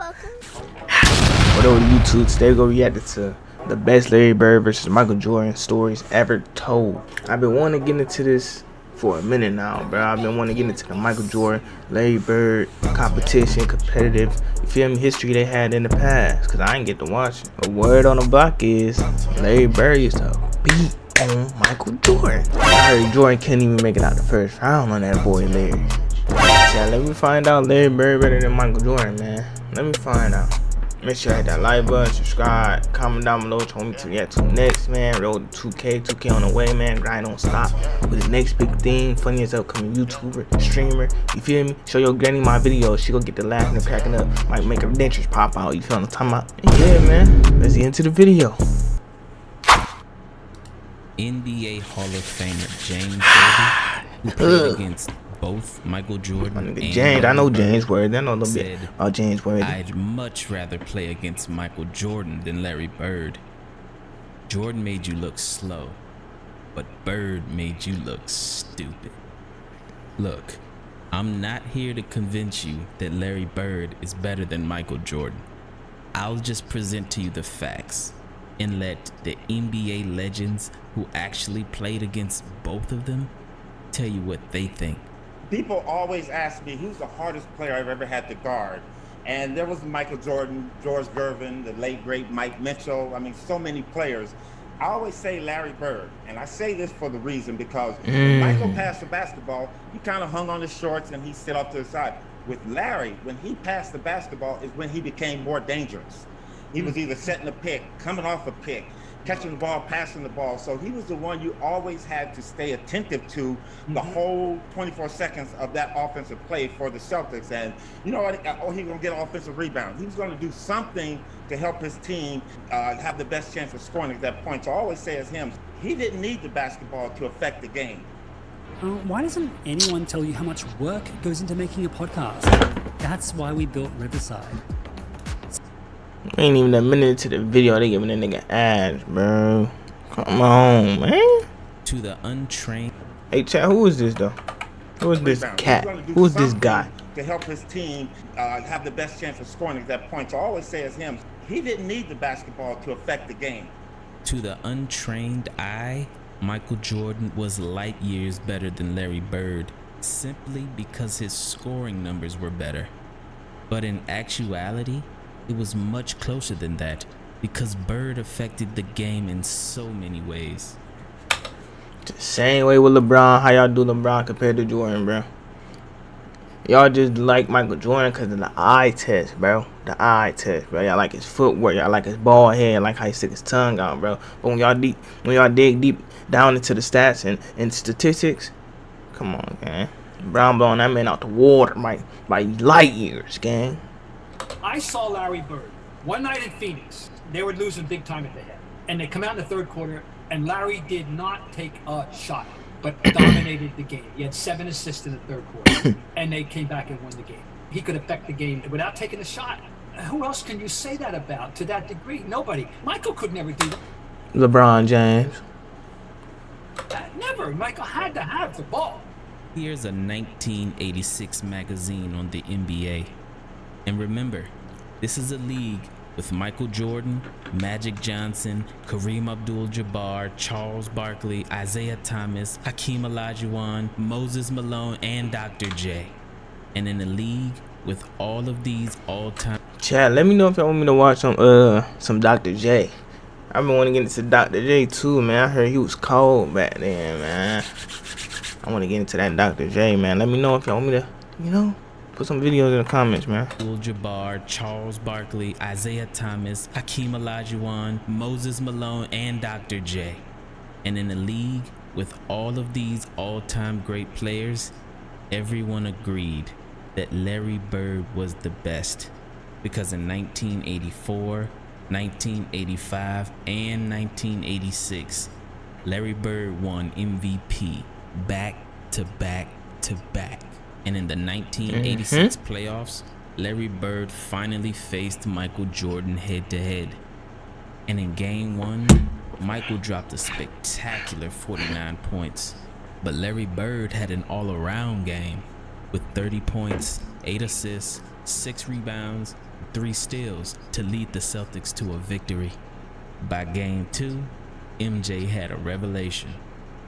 What over YouTube? Today we gonna react to the best Larry Bird versus Michael Jordan stories ever told. I've been wanting to get into this for a minute now, bro. I've been wanting to get into the Michael Jordan, Larry Bird competition, competitive, you feel me, history they had in the past, cause I ain't get to watch it. A word on the block is Larry Bird used to beat on Michael Jordan. I heard Jordan couldn't even make it out the first round on that boy Larry. Yeah, let me find out Larry Bird better than Michael Jordan, man. Let me find out. Make sure you hit that like button, subscribe, comment down below, tell me to react to next, man. Road to 2K on the way, man. Grind don't stop with the next big thing. Funniest upcoming YouTuber, streamer. You feel me? Show your granny my videos. She gonna get the laughing and cracking up. Might make her dentures pop out. You feel what I'm talking about? And yeah, man. Let's get into the video. NBA Hall of Famer James Worthy, who played against both Michael Jordan and James. I know James Worthy. I know a little bit about James Worthy. I'd much rather play against Michael Jordan than Larry Bird. Jordan made you look slow, but Bird made you look stupid. Look, I'm not here to convince you that Larry Bird is better than Michael Jordan. I'll just present to you the facts and let the NBA legends who actually played against both of them tell you what they think. People always ask me who's the hardest player I've ever had to guard. And there was Michael Jordan, George Gervin, the late great Mike Mitchell. I mean, so many players. I always say Larry Bird. And I say this for the reason because when Michael passed the basketball, he kind of hung on his shorts and he sit off to the side. With Larry, when he passed the basketball is when he became more dangerous. He was either setting a pick, coming off a pick, catching the ball, passing the ball. So he was the one you always had to stay attentive to the whole 24 seconds of that offensive play for the Celtics. And you know what? Oh, he was going to get an offensive rebound. He was going to do something to help his team have the best chance of scoring at that point. So I always say as him, he didn't need the basketball to affect the game. Why doesn't anyone tell you how much work goes into making a podcast? That's why we built Riverside. Ain't even a minute into the video, they giving that nigga ads, bro. Come on, man. To the untrained. Hey, chat, who is this though? Who is this cat? Who is this guy? To help his team have the best chance of scoring at that point. So I always say as him, he didn't need the basketball to affect the game. To the untrained eye, Michael Jordan was light years better than Larry Bird, simply because his scoring numbers were better. But in actuality, it was much closer than that because Bird affected the game in so many ways. The same way with LeBron. How y'all do LeBron compared to Jordan, bro? Y'all just like Michael Jordan because of the eye test, bro. The eye test, bro. Y'all like his footwork. Y'all like his bald head. Like how he stick his tongue out, bro. But when y'all dig deep down into the stats and statistics, come on, gang. Brown blowing that man out the water by light years, gang. I saw Larry Bird one night in Phoenix. They were losing big time at the head. And they come out in the third quarter, and Larry did not take a shot, but dominated the game. He had 7 assists in the third quarter, and they came back and won the game. He could affect the game without taking a shot. Who else can you say that about to that degree? Nobody. Michael could never do that. LeBron James. Never. Michael had to have the ball. Here's a 1986 magazine on the NBA. And remember, this is a league with Michael Jordan, Magic Johnson, Kareem Abdul-Jabbar, Charles Barkley, Isaiah Thomas, Hakeem Olajuwon, Moses Malone, and Dr. J. And in a league with all of these all-time... Chat, let me know if y'all want me to watch some Dr. J. I've been wanting to get into Dr. J too, man. I heard he was cold back then, man. I want to get into that Dr. J, man. Let me know if y'all want me to, you know, put some videos in the comments, man. Abdul-Jabbar, Charles Barkley, Isaiah Thomas, Hakeem Olajuwon, Moses Malone, and Dr. J. And in a league with all of these all-time great players, everyone agreed that Larry Bird was the best. Because in 1984, 1985, and 1986, Larry Bird won MVP back to back to back. And in the 1986 playoffs, Larry Bird finally faced Michael Jordan head-to-head. And in Game 1, Michael dropped a spectacular 49 points. But Larry Bird had an all-around game with 30 points, 8 assists, 6 rebounds, 3 steals to lead the Celtics to a victory. By game 2, MJ had a revelation.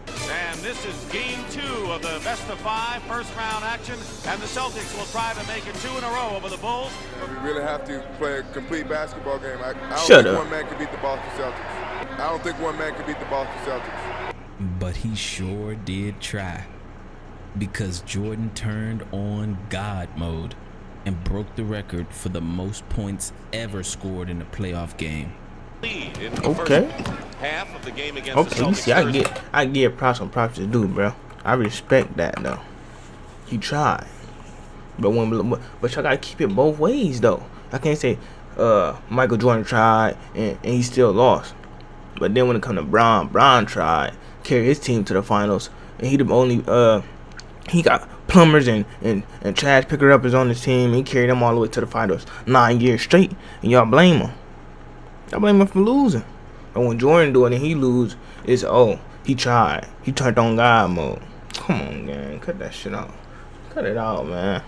And this is game 2 of the best-of-5 first-round action, and the Celtics will try to make it 2 in a row over the Bulls. We really have to play a complete basketball game. I don't Shut think up. one man can beat the Boston Celtics. I don't think one man can beat the Boston Celtics. But he sure did try, because Jordan turned on God mode and broke the record for the most points ever scored in a playoff game. Lead in the Okay. first half of the game against the Okay, you Celtics see, I Thursday. get props on props to do, bro. I respect that though. He tried, but y'all gotta keep it both ways though. I can't say Michael Jordan tried and he still lost, but then when it come to Bron tried, carry his team to the finals, and he the only he got plumbers and trash picker uppers on his team. He carried them all the way to the finals 9 years straight, and y'all blame him. I blame him for losing. But when Jordan do it and he lose, it's he tried. He turned on God mode. Come on, gang. Cut that shit out. Cut it out, man.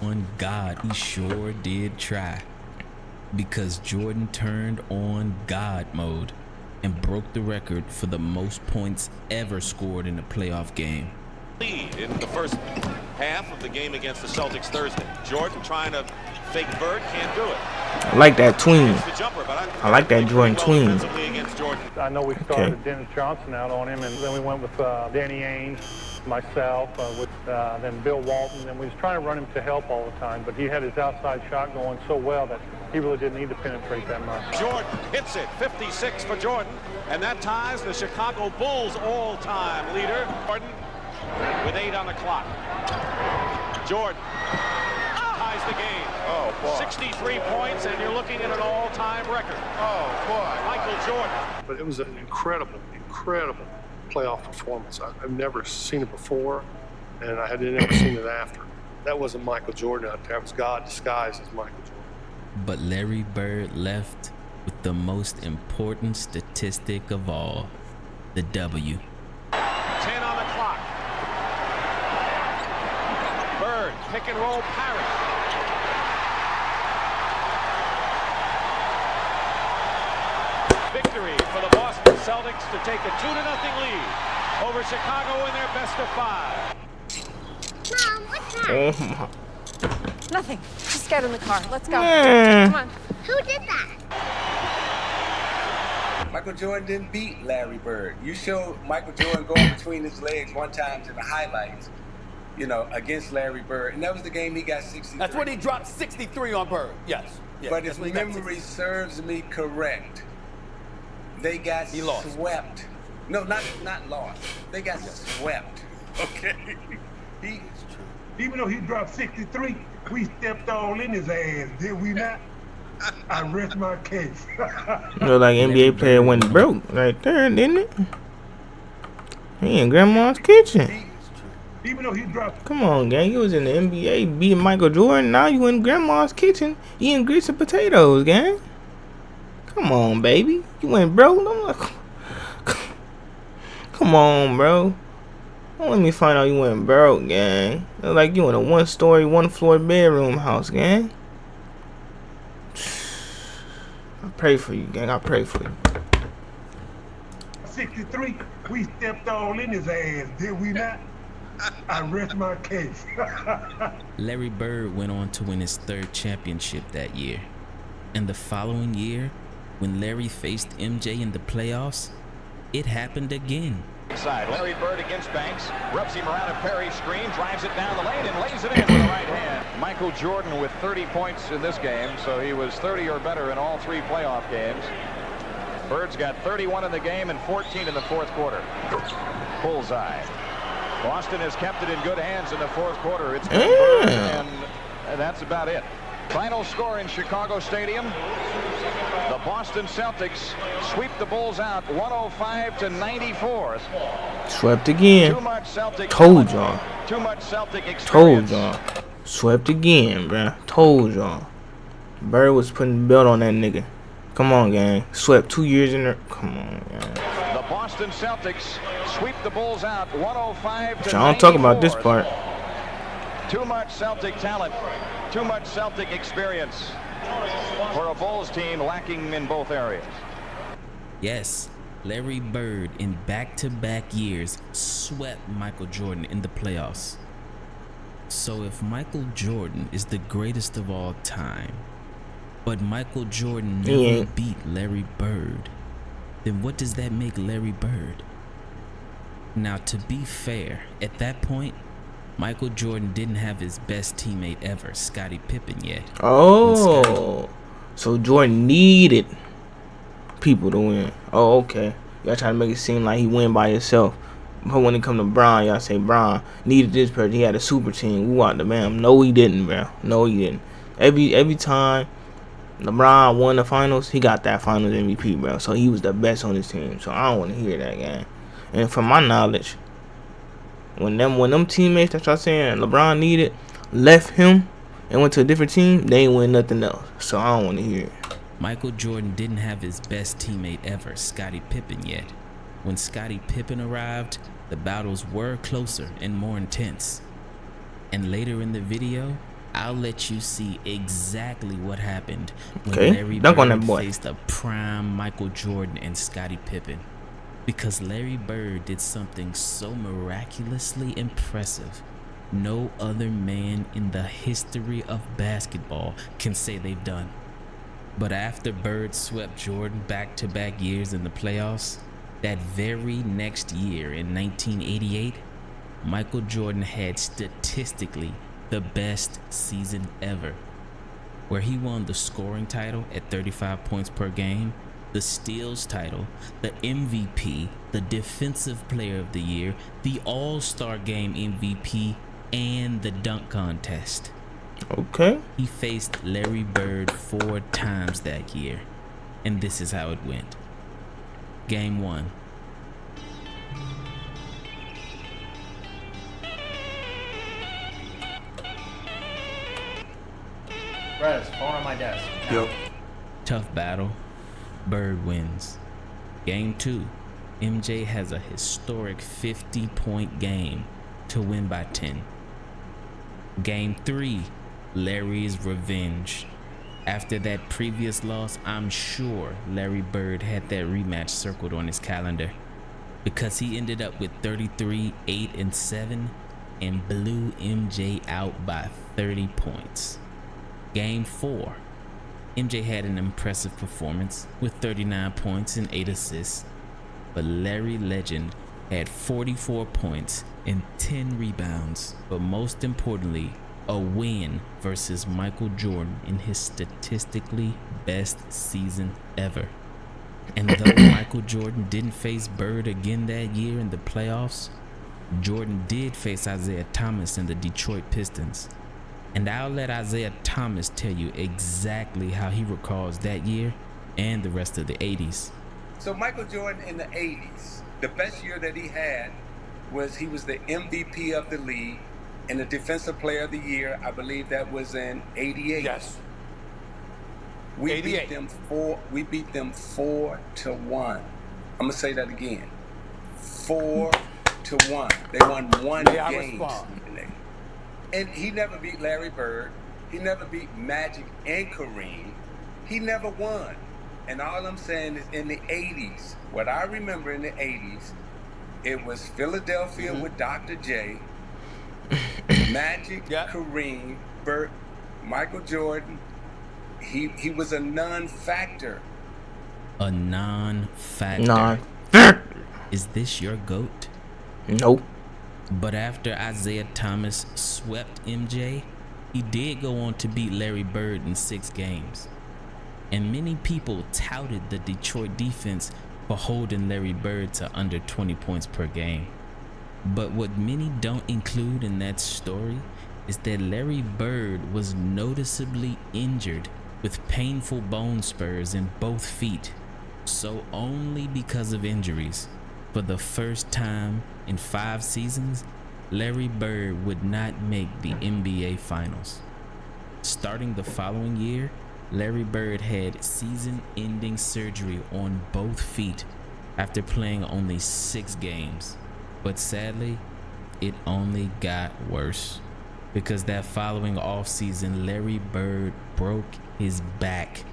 On God, he sure did try, because Jordan turned on God mode and broke the record for the most points ever scored in a playoff game. Lead in the first half of the game against the Celtics Thursday. Jordan trying to fake Bird, can't do it. I like that tween. It's the jumper, but I like that Jordan well tween. defensively against Jordan. I know we started Okay. Dennis Johnson out on him, and then we went with Danny Ainge, myself, with then Bill Walton, and we was trying to run him to help all the time, but he had his outside shot going so well that he really didn't need to penetrate that much. Jordan hits it, 56 for Jordan, and that ties the Chicago Bulls all-time leader. Jordan with 8 on the clock. Jordan ties the game. Oh, boy. 63 points, and you're looking at an all-time record. Oh, boy. Michael Jordan. But it was an incredible playoff performance. I've never seen it before, and I had never seen it after. That wasn't Michael Jordan out there. It was God disguised as Michael Jordan. But Larry Bird left with the most important statistic of all, the W. 10 on the clock. Bird, pick and roll parry. Victory for the Boston Celtics to take a 2-0 lead over Chicago in their best-of-5. Mom, what's that? Oh my. Nothing. Just get in the car. Let's go. Man. Come on. Who did that? Michael Jordan didn't beat Larry Bird. You showed Michael Jordan going between his legs one time in the highlights, against Larry Bird. And that was the game he got 63. That's when he dropped 63 on Bird. Yes. Yeah, But that's if when he got memory 63. serves me correct, they got He lost. swept. No, not lost. They got swept. Okay? Even though he dropped 63, we stepped all in his ass, did we not? I rest my case. Look like NBA player went broke right there, didn't it? He in grandma's kitchen. Even though he dropped. Come on, gang. You was in the NBA beating Michael Jordan. Now you in grandma's kitchen eating grease and potatoes, gang. Come on, baby. You went broke. I'm like, come on, bro. Don't let me find out you went broke, gang. Look like you in a 1-story, 1-floor bedroom house, gang. I pray for you, gang. I pray for you. 63, we stepped all in his ass, did we not? I rest my case. Larry Bird went on to win his 3rd championship that year. And the following year, when Larry faced MJ in the playoffs, it happened again. Side. Larry Bird against Banks, rubs him around a Perry screen, drives it down the lane, and lays it in with the right hand. Michael Jordan with 30 points in this game, so he was 30 or better in all 3 playoff games. Bird's got 31 in the game and 14 in the 4th quarter. Bullseye. Boston has kept it in good hands in the 4th quarter. It's been Bird, and that's about it. Final score in Chicago Stadium. The Boston Celtics sweep the Bulls out 105-94. Swept again. Too much Celtic. Told y'all. Too much Celtic Told experience. y'all. Swept again, bruh. Told y'all. Bird was putting the belt on that nigga. Come on, gang. Swept 2 years in there. Come on, gang. The Boston Celtics sweep the Bulls out 105-94. Y'all don't talk about this part. Too much Celtic talent. too much Celtic experience for a Bulls team lacking in both areas. Yes, Larry Bird in back-to-back years swept Michael Jordan in the playoffs. So if Michael Jordan is the greatest of all time, but Michael Jordan never beat Larry Bird, then what does that make Larry Bird? Now, to be fair, at that point, Michael Jordan didn't have his best teammate ever, Scottie Pippen, yet. Oh, so Jordan needed people to win. Oh, okay. Y'all try to make it seem like he win by himself. But when it come to Bron, y'all say Bron needed this person. He had a super team. We want the man. No, he didn't, bro. No, he didn't. Every time LeBron won the finals, he got that finals MVP, bro. So he was the best on his team. So I don't want to hear that, gang. And from my knowledge, when them teammates that y'all saying LeBron needed left him and went to a different team, they ain't win nothing else. So I don't want to hear it. Michael Jordan didn't have his best teammate ever, Scottie Pippen, yet. When Scottie Pippen arrived, the battles were closer and more intense. And later in the video, I'll let you see exactly what happened when Larry Bird faced a prime Michael Jordan and Scottie Pippen. Because Larry Bird did something so miraculously impressive, no other man in the history of basketball can say they've done. But after Bird swept Jordan back-to-back years in the playoffs, that very next year in 1988, Michael Jordan had statistically the best season ever, where he won the scoring title at 35 points per game, the steals title, the MVP, the defensive player of the year, the All-Star Game MVP, and the dunk contest. Okay. He faced Larry Bird 4 times that year, and this is how it went. Game 1. Brez, phone on my desk. Yep. Tough battle. Bird wins. Game 2. MJ has a historic 50-point game to win by 10. Game 3. Larry's revenge. After that previous loss, I'm sure Larry Bird had that rematch circled on his calendar, because he ended up with 33, 8, and 7 and blew MJ out by 30 points. Game 4. MJ had an impressive performance with 39 points and 8 assists, but Larry Legend had 44 points and 10 rebounds, but most importantly, a win versus Michael Jordan in his statistically best season ever. And though Michael Jordan didn't face Bird again that year in the playoffs, Jordan did face Isaiah Thomas in the Detroit Pistons. And I'll let Isaiah Thomas tell you exactly how he recalls that year and the rest of the 80s. So Michael Jordan in the 80s, the best year that he had was he was the MVP of the league and the defensive player of the year. I believe that was in 88. Yes. We 88. beat them 4-1. I'm gonna say that again. 4-1. They won one game. And he never beat Larry Bird. He never beat Magic and Kareem. He never won. And all I'm saying is in the 80s, what I remember in the 80s, it was Philadelphia with Dr. J, Magic, Kareem, Bird, Michael Jordan. He was a non-factor. A non-factor. Non-factor. Is this your GOAT? Nope. But after Isaiah Thomas swept MJ, he did go on to beat Larry Bird in 6 games. And many people touted the Detroit defense for holding Larry Bird to under 20 points per game. But what many don't include in that story is that Larry Bird was noticeably injured with painful bone spurs in both feet. So only because of injuries, for the first time in 5 seasons, Larry Bird would not make the NBA Finals. Starting the following year, Larry Bird had season-ending surgery on both feet after playing only 6 games. But sadly, it only got worse. because that following offseason, Larry Bird broke his back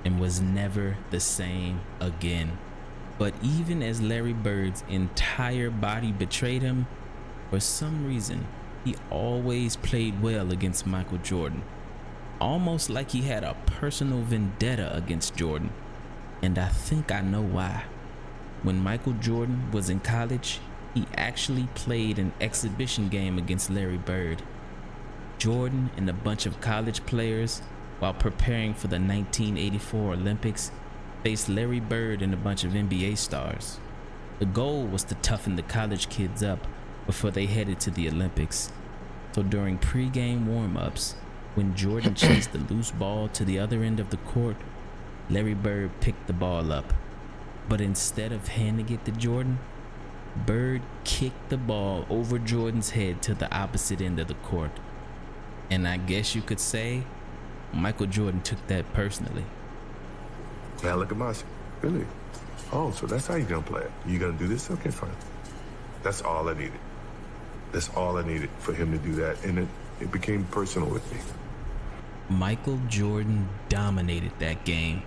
and was never the same again. But even as Larry Bird's entire body betrayed him, for some reason, he always played well against Michael Jordan, almost like he had a personal vendetta against Jordan. And I think I know why. When Michael Jordan was in college, he actually played an exhibition game against Larry Bird. Jordan and a bunch of college players, while preparing for the 1984 Olympics, faced Larry Bird and a bunch of NBA stars. The goal was to toughen the college kids up before they headed to the Olympics. So during pre-game warm-ups, when Jordan chased the loose ball to the other end of the court, Larry Bird picked the ball up. But instead of handing it to Jordan, Bird kicked the ball over Jordan's head to the opposite end of the court. And I guess you could say Michael Jordan took that personally. Now look at Marcy. Really? Oh, so that's how you're gonna play it. You gonna do this? Okay, fine. That's all I needed. That's all I needed for him to do that. And it became personal with me. Michael Jordan dominated that game.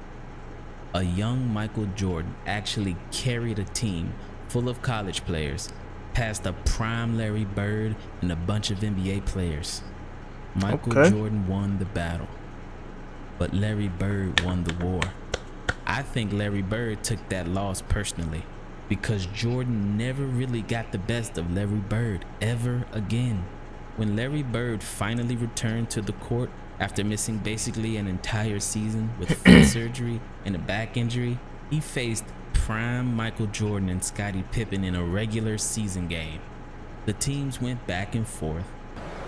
A young Michael Jordan actually carried a team full of college players past a prime Larry Bird and a bunch of NBA players. Michael Jordan won the battle, but Larry Bird won the war. I think Larry Bird took that loss personally because Jordan never really got the best of Larry Bird ever again. When Larry Bird finally returned to the court after missing basically an entire season with foot surgery and a back injury, he faced prime Michael Jordan and Scottie Pippen in a regular season game. The teams went back and forth.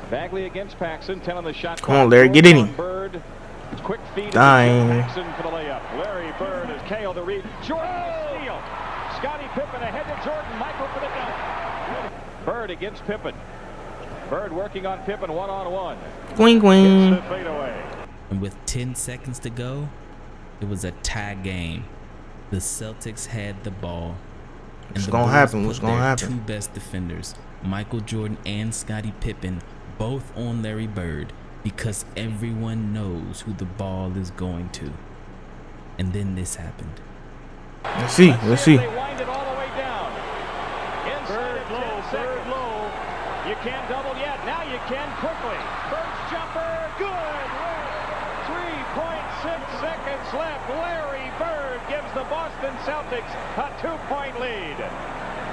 Bagley against Paxson, 10 on the shot. Come on, Larry, get in him. Bird, quick feed. Dying. Paxson for the layup. Larry Bird has KO'd the read. Jordan steal. Scottie Pippen ahead to Jordan. Michael for the dunk. Bird against Pippen. Bird working on Pippen one-on-one. Gwing, gwing. And with 10 seconds to go, it was a tie game. The Celtics had the ball. And What's gonna happen? What's gonna happen? Two best defenders, Michael Jordan and Scottie Pippen, both on Larry Bird, because everyone knows who the ball is going to. And then this happened. Let's see. Let's see. They wind it all the way down. Bird low, Bird low. You can't double yet. Now you can quickly. Bird's jumper, good. 3.6 seconds left. Larry Bird gives the Boston Celtics a 2-point lead.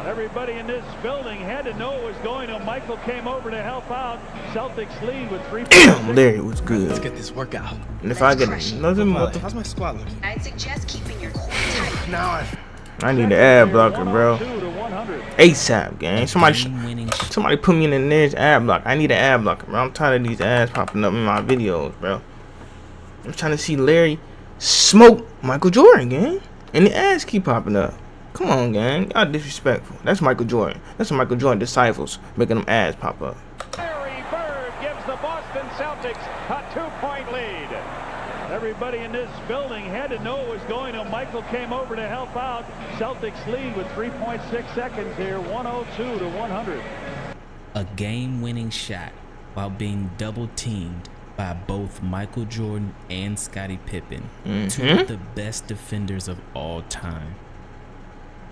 Everybody in this building had to know it was going to. Michael came over to help out. Celtics lead with 3. Damn, Larry was good. Let's get this workout. And if I get another mother, How's my squat looking? I'd suggest keeping your core tight. Now I need an ad blocker, bro. ASAP, gang. Somebody put me in the nearest ad block. I need an ad blocker, bro. I'm tired of these ads popping up in my videos, bro. I'm trying to see Larry smoke Michael Jordan, gang. And the ads keep popping up. Come on, gang. Y'all disrespectful. That's Michael Jordan. That's the Michael Jordan disciples making them ads pop up. Larry Bird gives the Boston Celtics a 2-point lead. Everybody in this building had to know it was going to. Michael came over to help out. Celtics lead with 3.6 seconds here, 102 to 100. A game-winning shot while being double-teamed by both Michael Jordan and Scottie Pippen, two of the best defenders of all time.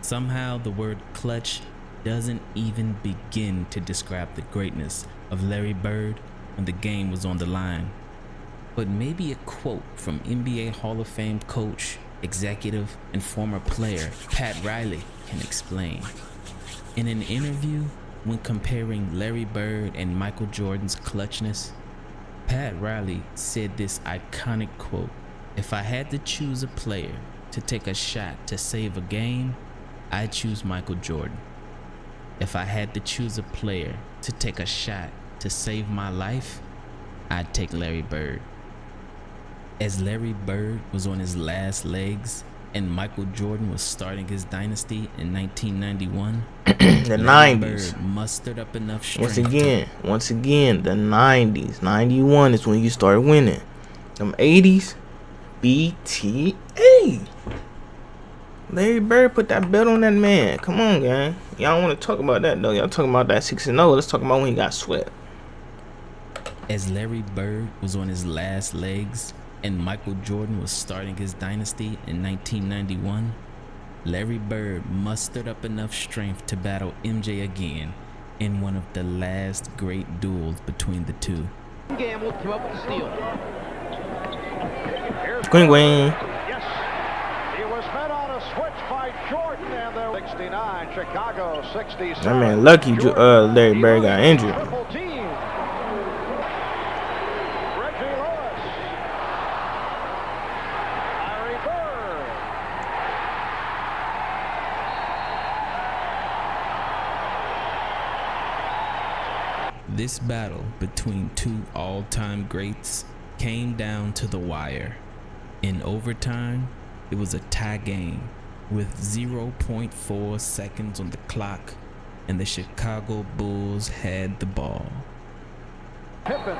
Somehow the word clutch doesn't even begin to describe the greatness of Larry Bird when the game was on the line. But maybe a quote from NBA Hall of Fame coach, executive, and former player Pat Riley can explain. In an interview, when comparing Larry Bird and Michael Jordan's clutchness, Pat Riley said this iconic quote: "If I had to choose a player to take a shot to save a game, I'd choose Michael Jordan. If I had to choose a player to take a shot to save my life, I'd take Larry Bird." As Larry Bird was on his last legs and Michael Jordan was starting his dynasty in 1991, the 90s. Bird mustered up enough strength. Once again, the 90s. 91 is when you start winning. Them 80s, BTA. Larry Bird put that belt on that man. Come on, gang. Y'all want to talk about that, though. Y'all talking about that 6-0. Let's talk about when he got swept. As Larry Bird was on his last legs and Michael Jordan was starting his dynasty in 1991, Larry Bird mustered up enough strength to battle MJ again in one of the last great duels between the two. Gamble came up with the steal. Queen Queen. Yes, he was met on a switch by Jordan, and there 69, Chicago 67. That man lucky Larry Bird got injured. Triple team. Reggie Lewis. Larry Bird. This battle between two all-time greats came down to the wire. In overtime, it was a tie game with 0.4 seconds on the clock, and the Chicago Bulls had the ball. Pippen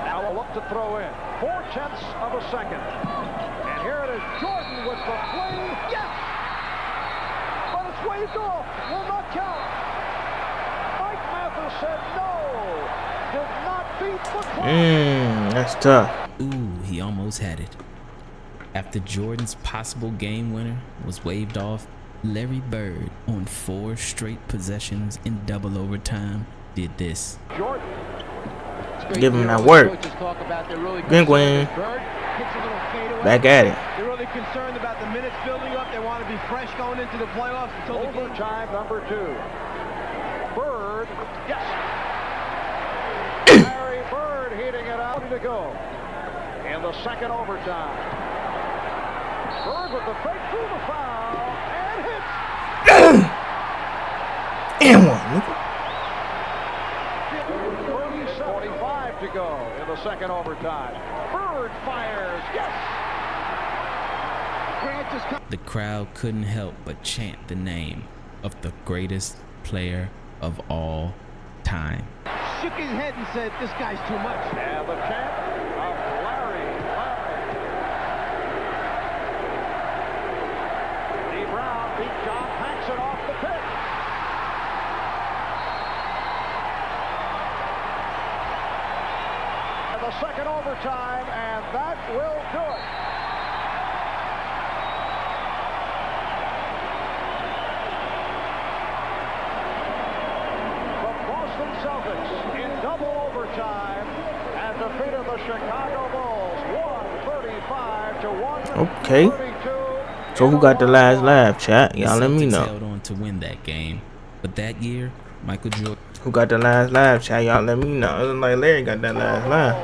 now will look to throw in. 0.4 of a second. And here it is, Jordan with the fling. Yes! But it's waved off. Will not count. Mike Mathis said no. Did not beat the clock. That's tough. Ooh, he almost had it. After Jordan's possible game winner was waved off, Larry Bird, on 4 straight possessions in double overtime, did this. Jordan. Give him that work. Green Queen. Back at it. They're really concerned about the minutes building up. They want to be fresh going into the playoffs until the game. Overtime number 2. Bird. Yes. Larry Bird heating it out to go in the second overtime. Bird with the fake through the foul and hits. And one, nigga. 45 to go in the second overtime. Bird fires. Yes. The crowd couldn't help but chant the name of the greatest player of all time. Shook his head and said, "This guy's too much." And the chant of Larry. Lee Brown beat John Paxson off the pitch. And the second overtime, and that will do it. The Boston Celtics in double overtime and defeated the Chicago Bulls 135 to 132. Okay. So who got the last laugh, chat? Y'all let me Celtics know. held on to win that game, but that year, Michael Jordan. Who got the last laugh, chat? Y'all let me know. It look like Larry got that last laugh.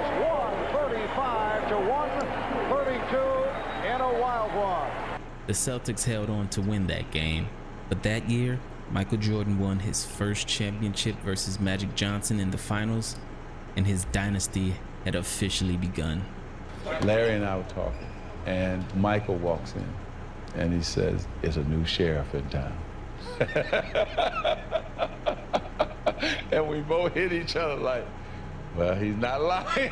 135 to 132 in a wild one. The Celtics held on to win that game, but that year, Michael Jordan won his first championship versus Magic Johnson in the finals, and his dynasty had officially begun. Larry and I were talking, and Michael walks in, and he says, "It's a new sheriff in town." And we both hit each other like, well, he's not lying.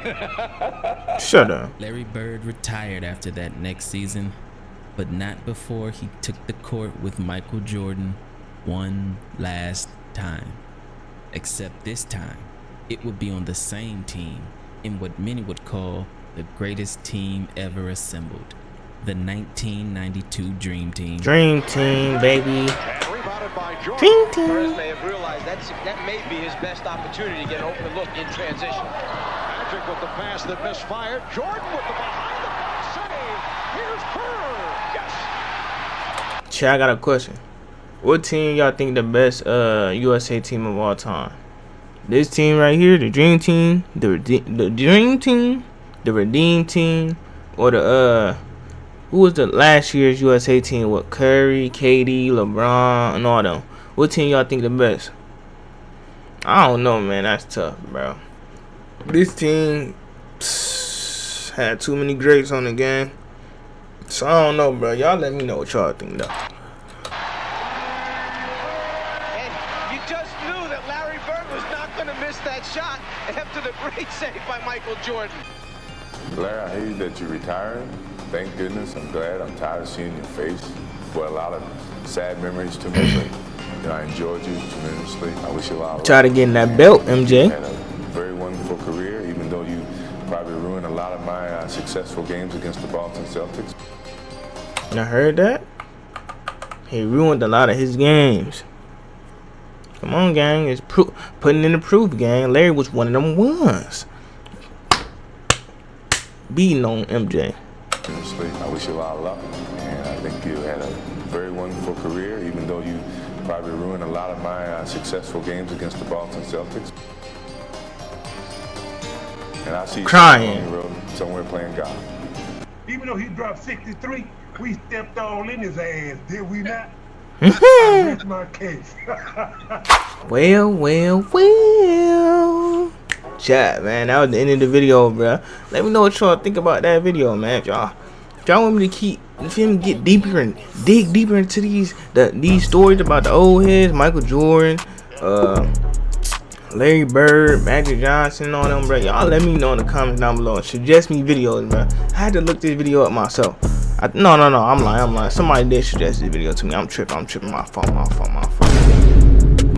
Shut up. Larry Bird retired after that next season, but not before he took the court with Michael Jordan one last time. Except this time, it would be on the same team in what many would call the greatest team ever assembled, the 1992 Dream Team. Dream Team, baby. Dream Team. Bird may have realized that may be his best opportunity to get an open look in transition. Magic with the pass that misfired. Jordan with the behind the back save. Here's Bird. Yes. Chat, I got a question. What team y'all think the best USA team of all time? This team right here, the Dream Team, the Dream Team, the Redeem Team, or the who was the last year's USA team with Curry, KD, LeBron, and all them? What team y'all think the best? I don't know, man. That's tough, bro. This team had too many greats on the game, so I don't know, bro. Y'all let me know what y'all think, though. That shot after the great save by Michael Jordan. Larry, I hate that you're retiring. Thank goodness. I'm glad. I'm tired of seeing your face. Brought a lot of sad memories to me. But, I enjoyed you tremendously. I wish you a lot of luck. Try to get in that belt, MJ. You had a very wonderful career, even though probably ruined a lot of my successful games against the Boston Celtics. I heard that. He ruined a lot of his games. Come on, gang. It's putting in the proof, gang. Larry was one of them ones. Beating on MJ. Honestly, I wish you a lot of luck. And I think you had a very wonderful career, even though you probably ruined a lot of my successful games against the Boston Celtics. And I see you crying on the road somewhere playing golf. Even though he dropped 63, we stepped all in his ass, did we not? I rest my case. Well. Chat, man. That was the end of the video, bro. Let me know what y'all think about that video, man. If y'all want me to keep, get deeper and dig deeper into these stories about the old heads, Michael Jordan, Larry Bird, Magic Johnson, and all them, bro. Y'all let me know in the comments down below and suggest me videos, bro. I had to look this video up myself. No, I'm lying. Somebody did suggest this video to me. I'm tripping. My fault.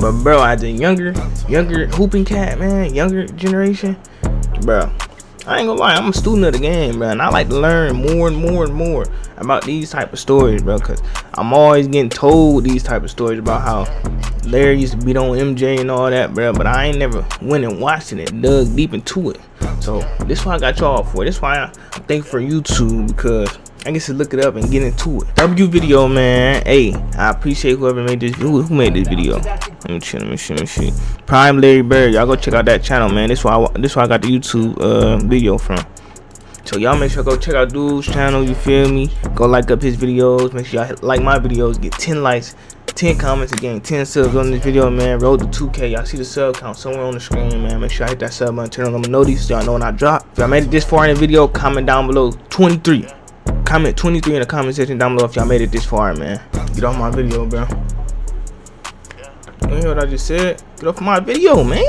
But bro, as a younger hooping cat, man, younger generation, bro, I ain't gonna lie, I'm a student of the game, bro, and I like to learn more and more about these type of stories, bro, because I'm always getting told these type of stories about how Larry used to beat on MJ and all that, bro, but I ain't never went and watched it and dug deep into it. So this is why I got y'all for. This is why I'm thankful for YouTube, because I get to look it up and get into it. W video, man. Hey, I appreciate whoever made this. Who made this video? Let me see. Prime Larry Bird. Y'all go check out that channel, man. This why I got the YouTube video from. So y'all make sure go check out Dude's channel. You feel me? Go like up his videos. Make sure y'all like my videos. Get 10 likes, 10 comments, and gain 10 subs on this video, man. Road to 2K. Y'all see the sub count somewhere on the screen, man. Make sure I hit that sub button. Turn on the notifications so y'all know when I drop. If y'all made it this far in the video, comment down below 23. Comment 23 in the comment section down below if y'all made it this far, man. Get off my video, bro. You hear what I just said? Get off my video, man.